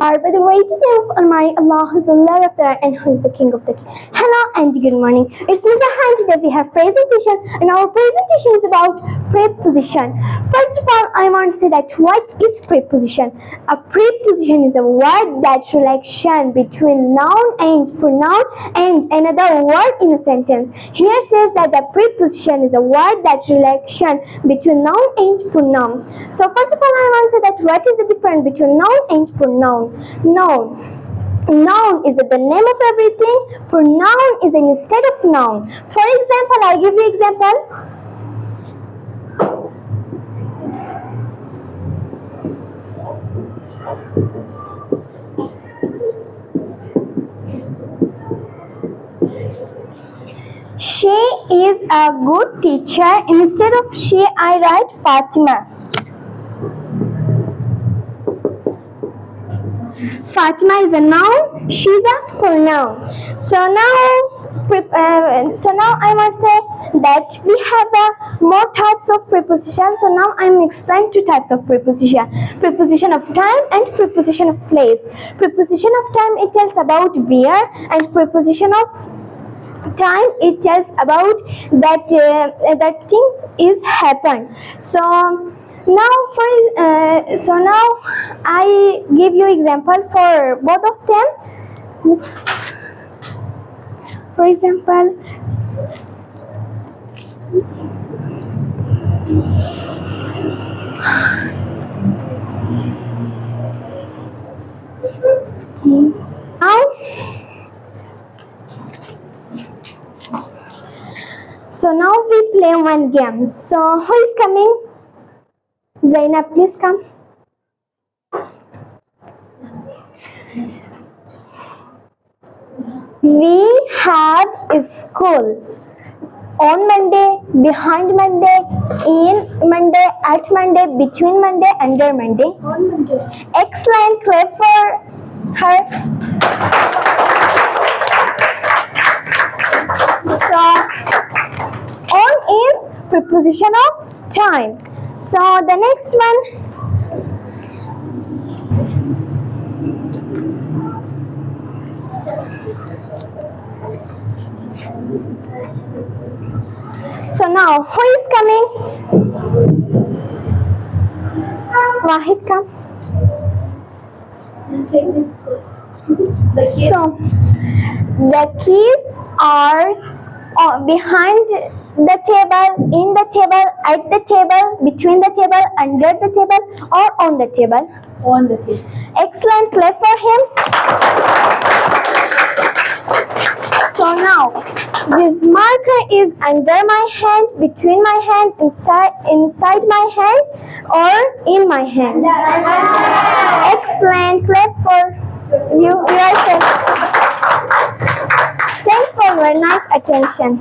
By the greatest name of Almighty Allah, who is the Lord of the earth and who is the King of the King. Hello and good morning. It's Mr. Han. Today we have presentation, and our presentation is about preposition. First of all, I want to say that what is preposition? A preposition is a word that selection between noun and pronoun and another word in a sentence. Here says that the preposition is a word that selection between noun and pronoun. So first of all, I want to say that what is the difference between noun and pronoun? Noun is the name of everything. Pronoun is instead of noun. For example, I give you example. She is a good teacher. Instead of she, I write Fatima. Fatima is a noun, she is a pronoun. So now I might say that we have more types of prepositions. So now I am explaining two types of preposition: preposition of time and preposition of place. Preposition of time, it tells about where, and preposition of time, it tells about that things is happen. So now I give you example for both of them. For example, now we play one game. So who is coming? Zainab, please come. We have a school on Monday, behind Monday, in Monday, at Monday, between Monday, under Monday. On Monday. Excellent, clap for her. So, on is preposition of time. So the next one, so now who is coming? Wahid, come. So the keys are behind the table, in the table, at the table, between the table, under the table, or on the table. On the table. Excellent, clap for him. So now this marker is under my hand, between my hand, inside my hand, or in my hand. Excellent, clap for you. Thanks for your nice attention.